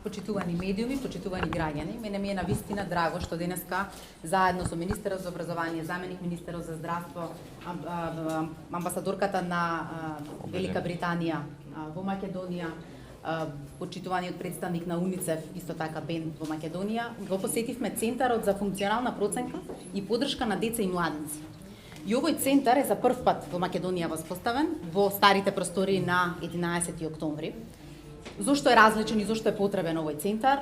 Почитувани медиуми, почитувани граѓани, мене ми е навистина драго што денеска заедно со министерот за образование, заменик министерот за здравство, амбасадорката на Велика Британија во Македонија, почитуваниот представник на УНИЦЕФ, исто така Бен во Македонија, го посетивме Центарот за функционална проценка и поддршка на деца и младинци. И овој центар е за прв пат во Македонија воспоставен во старите простори на 11 октомври. Зошто е различен и зошто е потребен овој центар?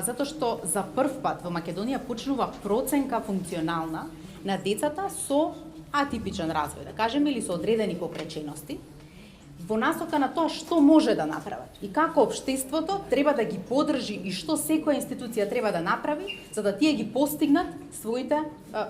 Затоа што за прв пат во Македонија почнува проценка функционална на децата со атипичен развој, да кажеме, или со одредени попречености, во насока на тоа што може да направат и како општеството треба да ги поддржи и што секоја институција треба да направи за да тие ги постигнат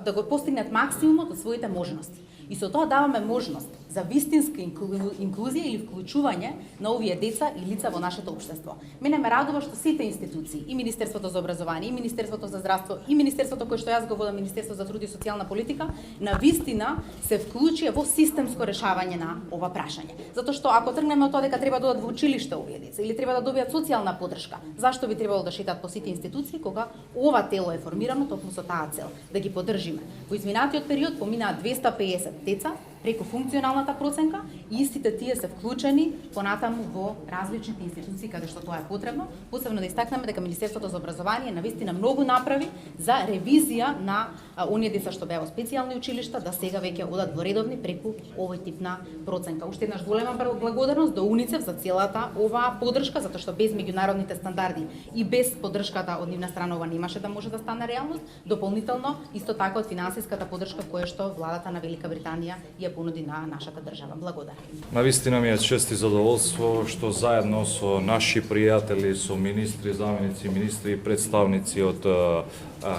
да го постигнат максимумот од своите можности. И со тоа даваме можност за вистинска инклузија или вклучување на овие деца и лица во нашето општество. Мене ме радува што сите институции, и Министерството за образование, и Министерството за здравство, и Министерството кој што јас го водам, Министерството за труд и социјална политика, на вистина се вклучија во системско решавање на ова прашање. Затоа што ако тргнеме од тоа дека треба да одат во училиште овие деца или треба да добијат социјална поддршка, зашто би требало да шетат по сите институции кога ова тело е формирано токму со таа цел, да ги поддржиме. Во изминатиот период поминаа 250 деца преку функционалната проценка и истите тие се вклучени понатаму во различните институции каде што тоа е потребно. Посебно да истакнеме дека Министерството за образование навистина многу направи за ревизија на оние деца што беа во специјални училишта, да сега веќе одат во редовни преку овој тип на проценка. Уште еднаш голема благодарност до УНИЦЕФ за целата оваа поддршка, затоа што без меѓународните стандарди и без поддршката од нивна страна ова немаше да може да стане реалност. Дополнително исто така од финансиската поддршка која што владата на Велика Британија ја понуди на нашата држава. Благодарам. Навистина ми е чест и задоволство што заедно со наши пријатели, со министри, заменици министри и представници од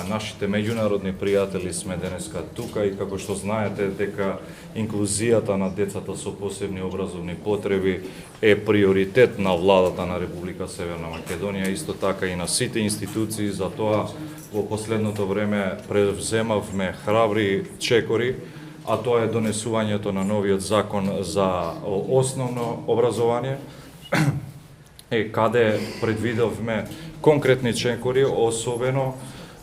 нашите меѓународни пријатели сме денеска тука и како што знаете дека инклузијата на децата со посебни образовни потреби е приоритет на Владата на Република Северна Македонија, исто така и на сите институции, затоа во последното време превземавме храбри чекори, а тоа е донесувањето на новиот закон за основно образование, каде предвидовме конкретни чекори, особено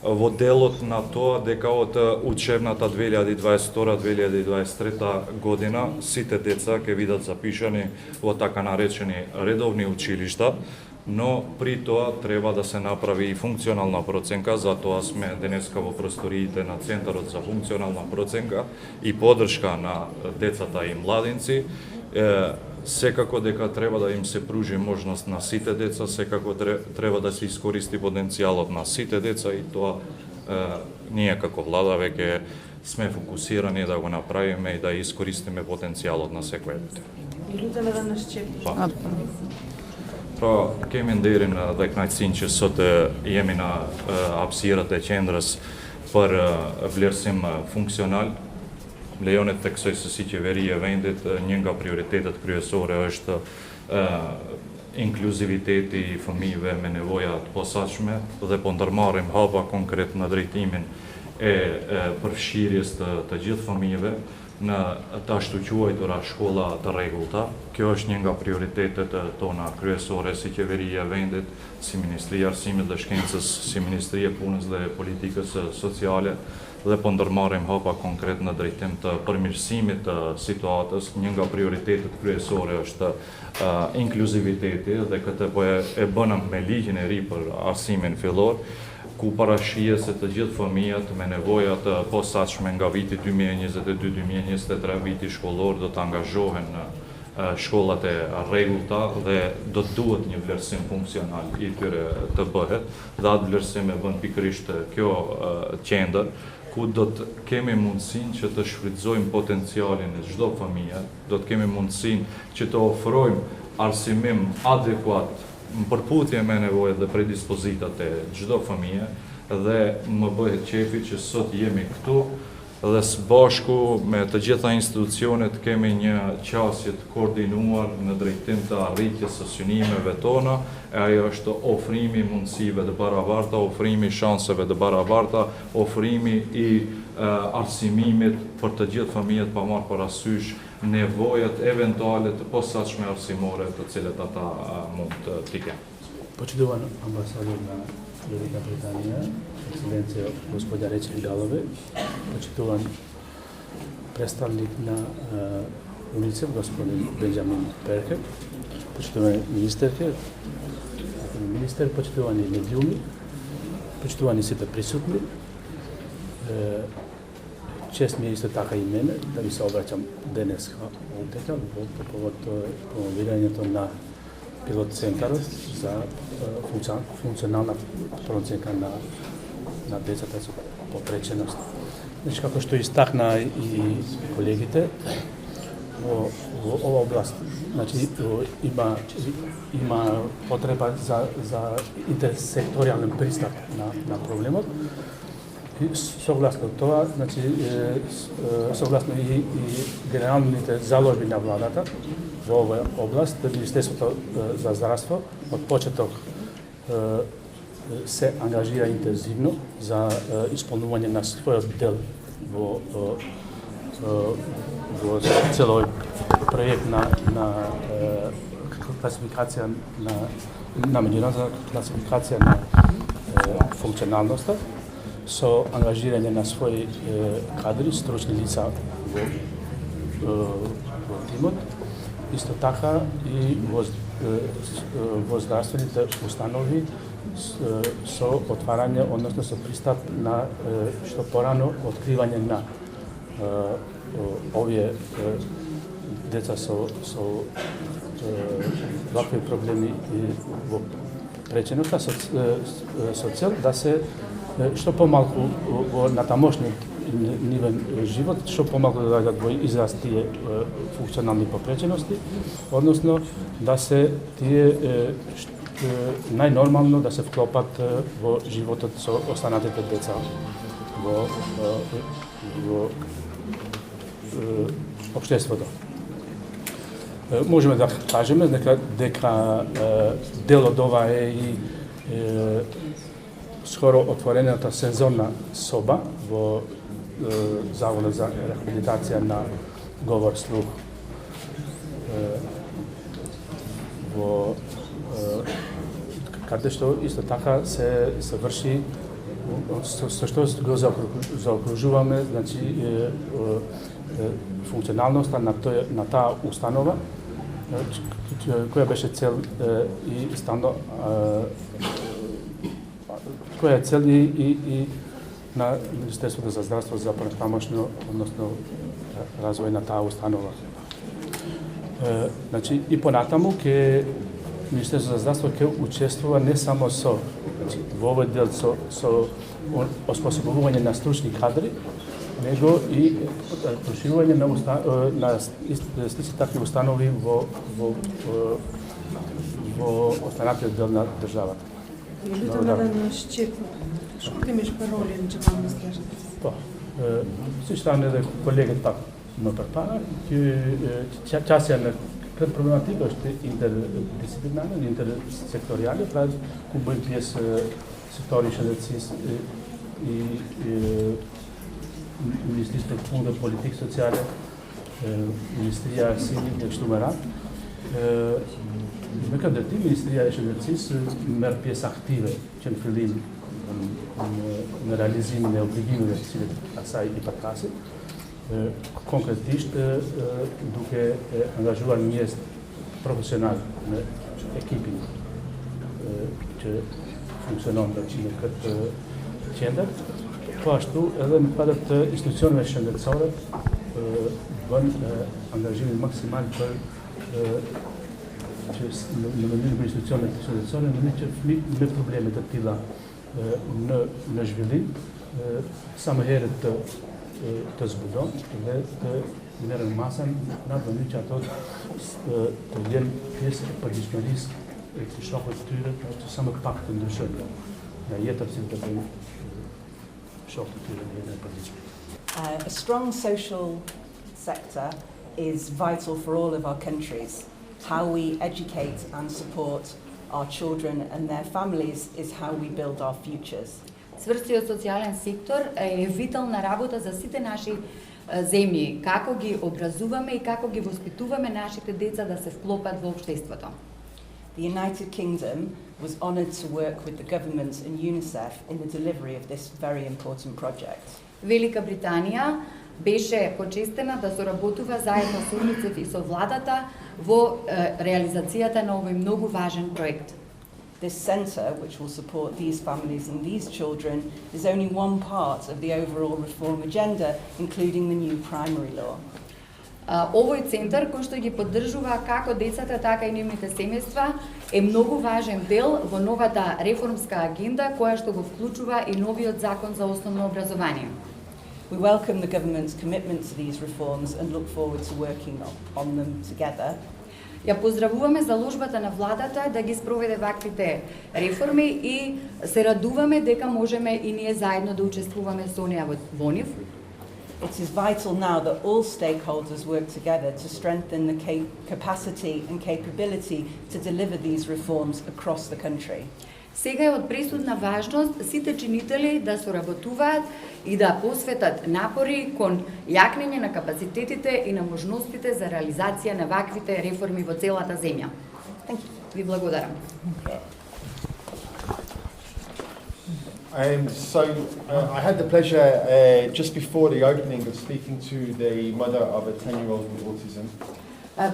во делот на тоа дека од учебната 2022-2023 година сите деца ќе бидат запишани во така наречени редовни училишта, но при тоа треба да се направи и функционална проценка, затоа сме денеска во просториите на Центарот за функционална проценка и поддршка на децата и младинци. Секако дека треба да им се пружи можност на сите деца, секако треба да се искористи потенцијалот на сите деца и тоа ние како Влада веќе сме фокусирани да го направиме и да искористиме потенцијалот на секој дете. Kemi nderin dhe kënaqësinë që sot jemi në hapësirat e qendrës për vlerësim funksional. Lejonet të kësoj se si qeveria e vendit, një nga prioritetet kryesore është inkluziviteti i fëmijëve me nevoja të posaçme dhe po ndërmarrim hapa konkret në drejtimin e përfshirjes të gjithë fëmijëve në të ashtu quajtura shkolla të rregullta. Kjo është një nga prioritetet tona kryesore si qeveria e vendit, si Ministria e Arsimit dhe Shkencës, si Ministria e Punës dhe Politikës Sociale, dhe po ndërmarrim hapa konkret në drejtim të përmirësimit të situatës. Një nga prioritetet kryesore është inkluziviteti dhe këtë po e bënëm me ligjin e ri për arsimin fillor, ku parashije se të gjithë fëmijët me nevojat posaçme nga viti 2022-2023 viti shkollor do të angazhohen në shkollat e rregullta dhe do të duhet një vlerësim funksional i tyre të bëhet dhe atë vlerësim e bën pikërisht kjo qendër, ku do të kemi mundësinë që të shfrytëzojmë potencialin e çdo fëmije, do të kemi mundësinë që të ofrojmë arsimim adekuat në përputhje me nevojat dhe predispozitat e çdo fëmije dhe më bëhet qefi që sot jemi këtu dhe së bashku me të gjitha institucionet kemi një qasje të koordinuar në drejtim të arritjes së synimeve tona, e ajo është ofrimi i mundësive të barabarta, ofrimi i shanseve të barabarta, ofrimi i arsimimit për të gjithë fëmijët pa marrë parasysh nevojat eventuale të posaçme arsimore të cilet ata mund t'i kenë. Почитуван амбасадор на Велика Британија, екселенција господја Речели Галове, почитуван представник на УНИЦЕФ, господин Бенџамин Перкер, почитувани министерке, министер, почитувани медиуми, почитувани сите присутни. Чест ми е исто така и мене да ви се обраќам денес овдека по повод промовирањето на пилот центарот за функционална проценка на децата со попреченост. Значи, како што истакна и колегите, во ова област, значи има потреба за интерсекторијален пристап на проблемот. И согласно тоа, значи согласно и генералните заложби на владата во оваа област, Министерството за здравство од почеток се ангажира интензивно за исполнување на својот дел во целој проект на класификација на меѓународна класификација на функционалноста, со ангажирање на своји кадри, стручни лица во тимот, исто така и во здравствените установи со отварање, односно со пристап на што порано откривање на овие деца со вакви проблеми во преченоста со цел да се што помалку во натамошниот нивен живот, што помалку да доаѓаат во израз тие функционални попречености, односно да се тие најнормално да се вклопат во животот со останатите деца во општеството. Можеме да кажеме дека дел од ова е и скоро отворената сезонна соба во Заводот за рехабилитација на говор слух во каде што исто така се врши со што го заокружуваме, значи функционалноста на таа установа, која беше цел и стално која е цел и на Министерството за здравство за понатамошно, односно развој на таа установа. Значи и понатаму ќе Министерството за здравство ќе учествува не само во овој дел со оспособување на стручни кадри, него и проширување на исти такви установи во останатиот дел на државата. Лютам на Щеп. Што имаш пароли, че вам скажете? Па, се стане да колегите пак ме препара, частија на кај проблематика што интердисциплинарна, интерсекторијална, прави кубој пиес секторише децис и Министерство култура, политик, социјале, Министрија сили, што ме рад. Нека да ти Министрија децис мер пиес активе, чен филим на реализим, не облигим да си асај и патраси. Конкретишт, дуке ангажуван миест професионал на екипи, че функционална на кът центар. Тоа што еден ми падат институционални шендецора, вън ангажирани максимално че на институционалните шендецора, не проблемите тила не жвели, само херет te zbudon dhe të merren masën në atë mënyrë që ato të jenë pjesë e përgjegjërisë e të shokëve të tyre, që sa më pak të ndryshojnë nga jeta si të bëjnë shokët të tyre në jetën e përgjithshme. A strong social sector is vital for all of our countries. How we educate and support our children and their families is how we build our futures. Цврстиот социјален сектор е витална работа за сите наши земји, како ги образуваме и како ги воспитуваме нашите деца да се вклопат во општеството. The United Kingdom was honoured to work with the government and UNICEF in the delivery of this very important project. Велика Британија беше почестена да соработува заедно со УНИЦЕФ и со владата во реализацијата на овој многу важен проект. This centre, which will support these families and these children, is only one part of the overall reform agenda, including the new primary law. Овој центар, кој што ги поддржува како децата, така и нивните семејства, е многу важен дел во новата реформска агенда, која што го вклучува и новиот закон за основно образование. We welcome the government's commitment to these reforms and look forward to working on them together. Ја поздравуваме заложбата на владата да ги спроведе ваквите реформи и се радуваме дека можеме и ние заедно да учествуваме со неа во нив. It is vital now that all stakeholders work together to strengthen the capacity and capability to deliver these reforms across the country. Сега е од пресудна важност сите чинители да соработуваат и да посветат напори кон јакнење на капацитетите и на можностите за реализација на ваквите реформи во целата земја. Ви благодарам. I had the pleasure just before the opening of speaking to the mother of a 10-year-old with autism.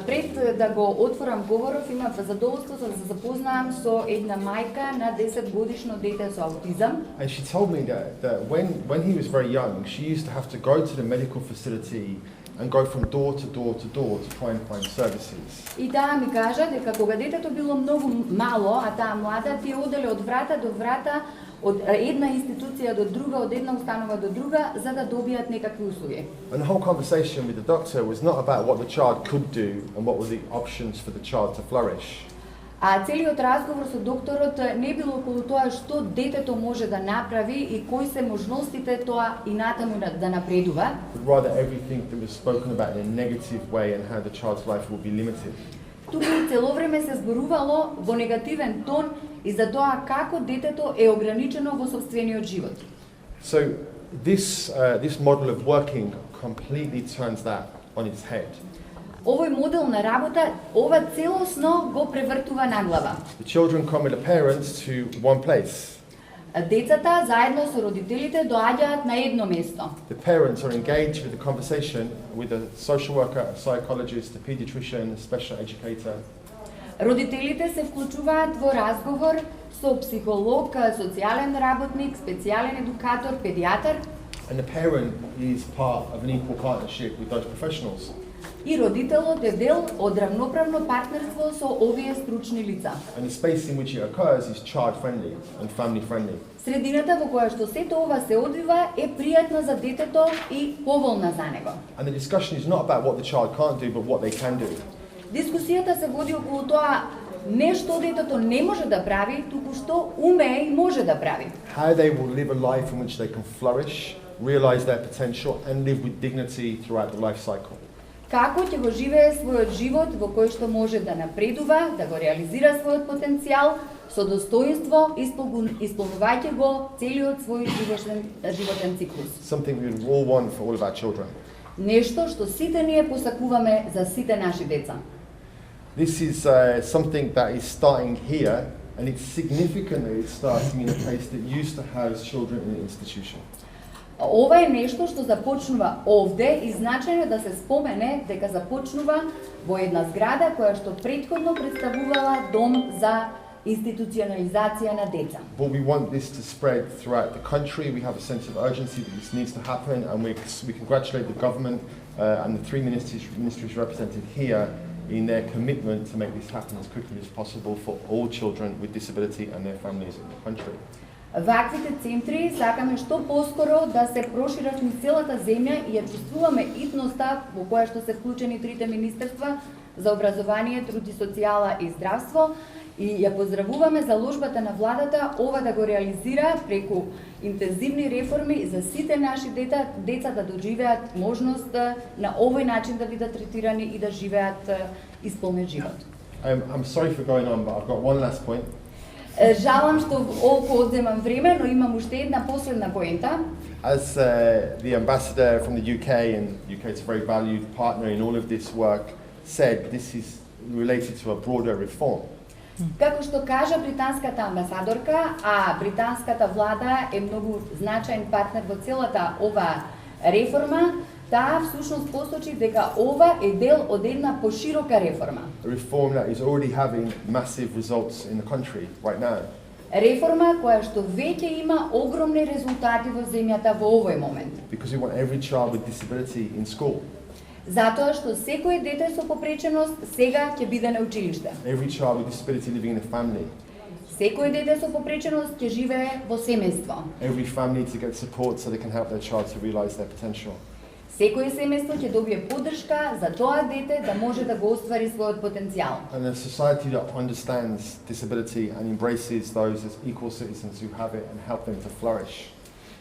Пред да го отворам говоров, имав задоволството да се запознаам со една мајка на 10-годишно дете со аутизам. And she told me that when he was very young, she used to have to go to the medical facility and go from door to door to door to try and find services. И таа ми кажа дека кога детето било многу мало, а таа млада, тие оделе од врата до врата, од една институција до друга, од една установа до друга, за да добијат некакви услуги. And the whole conversation with the doctor was not about what the child could do and what were the options for the child to flourish. А целиот разговор со докторот не било околу тоа што детето може да направи и кои се можностите тоа и натаму да напредува. But rather everything that was spoken about in a negative way and how the child's life will be limited. Туку цело време се зборувало во негативен тон и за тоа како детето е ограничено во собствениот живот. So this model of working completely turns that on its head. Овој модел на работа ова целосно го превртува наглава. The children come with the parents to one place. Децата заедно со родителите доаѓаат на едно место. The parents are engaged with the conversation with a social worker, a psychologist, a pediatrician, a special educator. Родителите се вклучуваат во разговор со психолог, социјален работник, специјален едукатор, педијатар. And the parent is part of an equal partnership with those professionals. И родителот е дел од равноправно партнерство со овие стручни лица. And the space in which it occurs is child-friendly and family-friendly. Средината во која што сето ова се одвива е пријатна за детето и поволна за него. And the discussion is not about what the child can't do, but what they can do. Дискусијата се води околу тоа не што детето не може да прави, туку што умее и може да прави. How they will live a life in which they can flourish, realize their potential and live with dignity throughout the life cycle. Како ќе го живее својот живот во кој што може да напредува, да го реализира својот потенцијал со достоинство, исполнувајќи го целиот свој животен циклус. Something we all want for all of our children. Нешто што сите ние посакуваме за сите наши деца. This is something that is starting here, and it's significant that it's starting in a place that used to house children in an institution. Ова е нешто што започнува овде и значајно да се спомене дека започнува во една зграда која што претходно представувала дом за институционализација на деца. But we want this to spread throughout the country. We have a sense of urgency that this needs to happen, and we congratulate the government and the three ministries represented here in their commitment to make this happen as quickly as possible for all children with disability and their families in the country. Ваквите центри сакаме што поскоро да се прошират низ целата земја и ја чувствуваме итноста во која што се вклучени трите министерства за образование, труд и социјала и здравство и ја поздравуваме заложбата на владата ова да го реализира преку интензивни реформи за сите наши деца да доживеат можност на овој начин да бидат третирани и да живеат исполнет живот. I'm sorry for going on, but I've got one last point. Жалам што олку одземам време, но имам уште една последна поента. As the ambassador from the UK, and UK is a very valued partner in all of this work, said, this is related to a broader reform. Како што кажа британската амбасадорка, а британската влада е многу значаен партнер во целата ова реформа, таа всушност посочи дека ова е дел од една поширока реформа. A reform that is already having massive results in the country right now. Реформа која што веќе има огромни резултати во земјата во овој момент. Because we want every child with disability in school. Затоа што секој дете со попреченост сега ќе биде на училиште. Every child with disability living in a family. Секој дете со попреченост ќе живее во семејство. Every family needs to get support so they can help their child to realize their potential. Секој семејство ќе добие поддршка за тоа дете да може да го оствари својот потенцијал. And a society that understands disability and embraces those as equal citizens who have it and help them to flourish.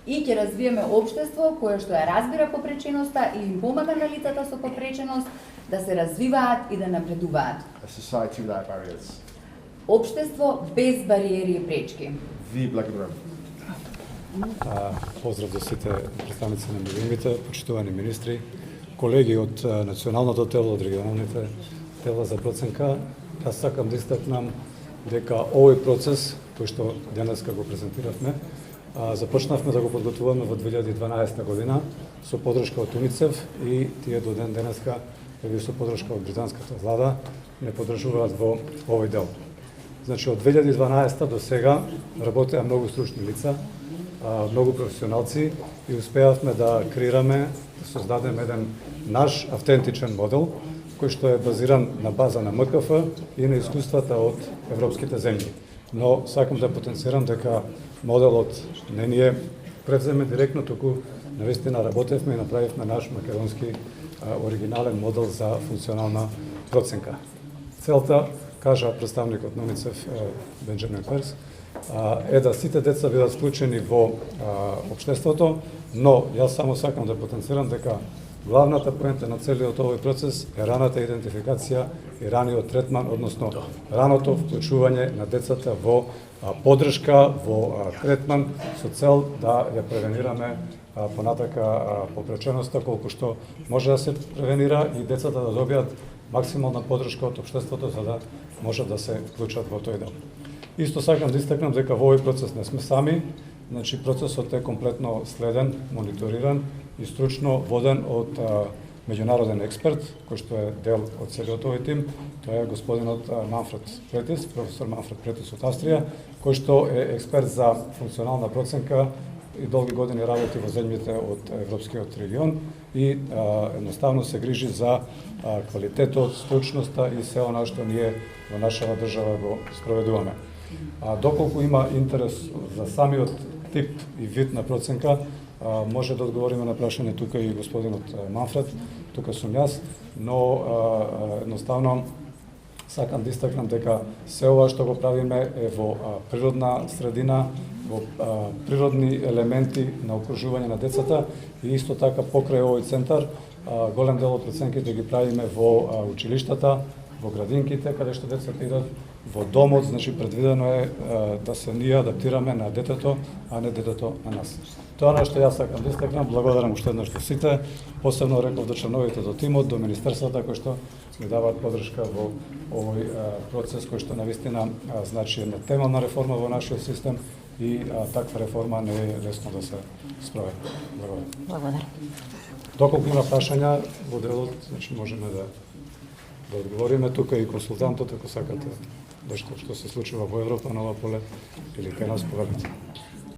И ќе развиеме општество кое што ја разбира попреченоста и им помага на лицата со попреченост да се развиваат и да напредуваат. A society without barriers. Општество без бариери и пречки. Ви благодарам. Поздрав за сите представници на медиумите, почитувани министри, колеги од националното тело, од регионалните тела за проценка. Јас сакам да истакнам дека овој процес, кој што денеска го презентиравме, започнавме да го подготвуваме во 2012 година со поддршка од УНИЦЕФ и тие до ден денеска, и со поддршка од британската влада, не поддржуваат во овој дел. Значи, од 2012 до сега работеа многу стручни лица, многу професионалци и успеавме да креираме, да создадеме еден наш автентичен модел, кој што е базиран на база на МКФ и на искуствата од европските земји. Но сакам да потенцирам дека моделот не ни е превземе директно, туку навистина работевме и направивме наш македонски оригинален модел за функционална проценка. Целта, кажа представникот на УНИЦЕФ Бенџамин Перс, е да сите деца бидат вклучени во општеството, но јас само сакам да потенцирам дека главната поента на целиот овој процес е раната идентификација и раниот третман, односно раното вклучување на децата во поддршка, во третман со цел да ја превенираме понатака попреченоста колку што може да се превенира и децата да добијат максимална поддршка од општеството за да можат да се вклучат во тој дел. Исто сакам да истакнам дека во овој процес не сме сами, значи процесот е комплетно следен, мониториран и стручно воден од меѓународен експерт, кој што е дел од целиот овој тим, тоа е господинот Манфред Претис, професор Манфред Претис од Австрија, кој што е експерт за функционална проценка и долги години работи во земјите од Европскиот регион и едноставно се грижи за квалитетот, стручноста и се она што ние во нашава држава го спроведуваме. Доколку има интерес за самиот тип и вид на проценка, може да одговориме на прашање тука и господинот Манфред, тука сум јас, но едноставно сакам да истакнам дека се ова што го правиме е во природна средина, во природни елементи на окружување на децата и исто така покрај овој центар голем дел од проценките ги правиме во училиштата, во градинките каде што децата идат, во домот, значи предвидено е да се ние адаптираме на детето, а не детето на нас. Тоа на што јас сакам да истакнам, благодарам уште еднаш до сите, посебно реков до членовите до тимот, до министерствата кои што ми даваат поддршка во овој процес кој што навистина значи една темелна реформа во нашиот систем и таква реформа не е лесно да се спроведе. Благодарам. Благодарам. Доколку има прашања во делот, значи можеме да одговориме тука и консултантот ако сакате што се случува во Европа на ова поле или кај нас, повелете.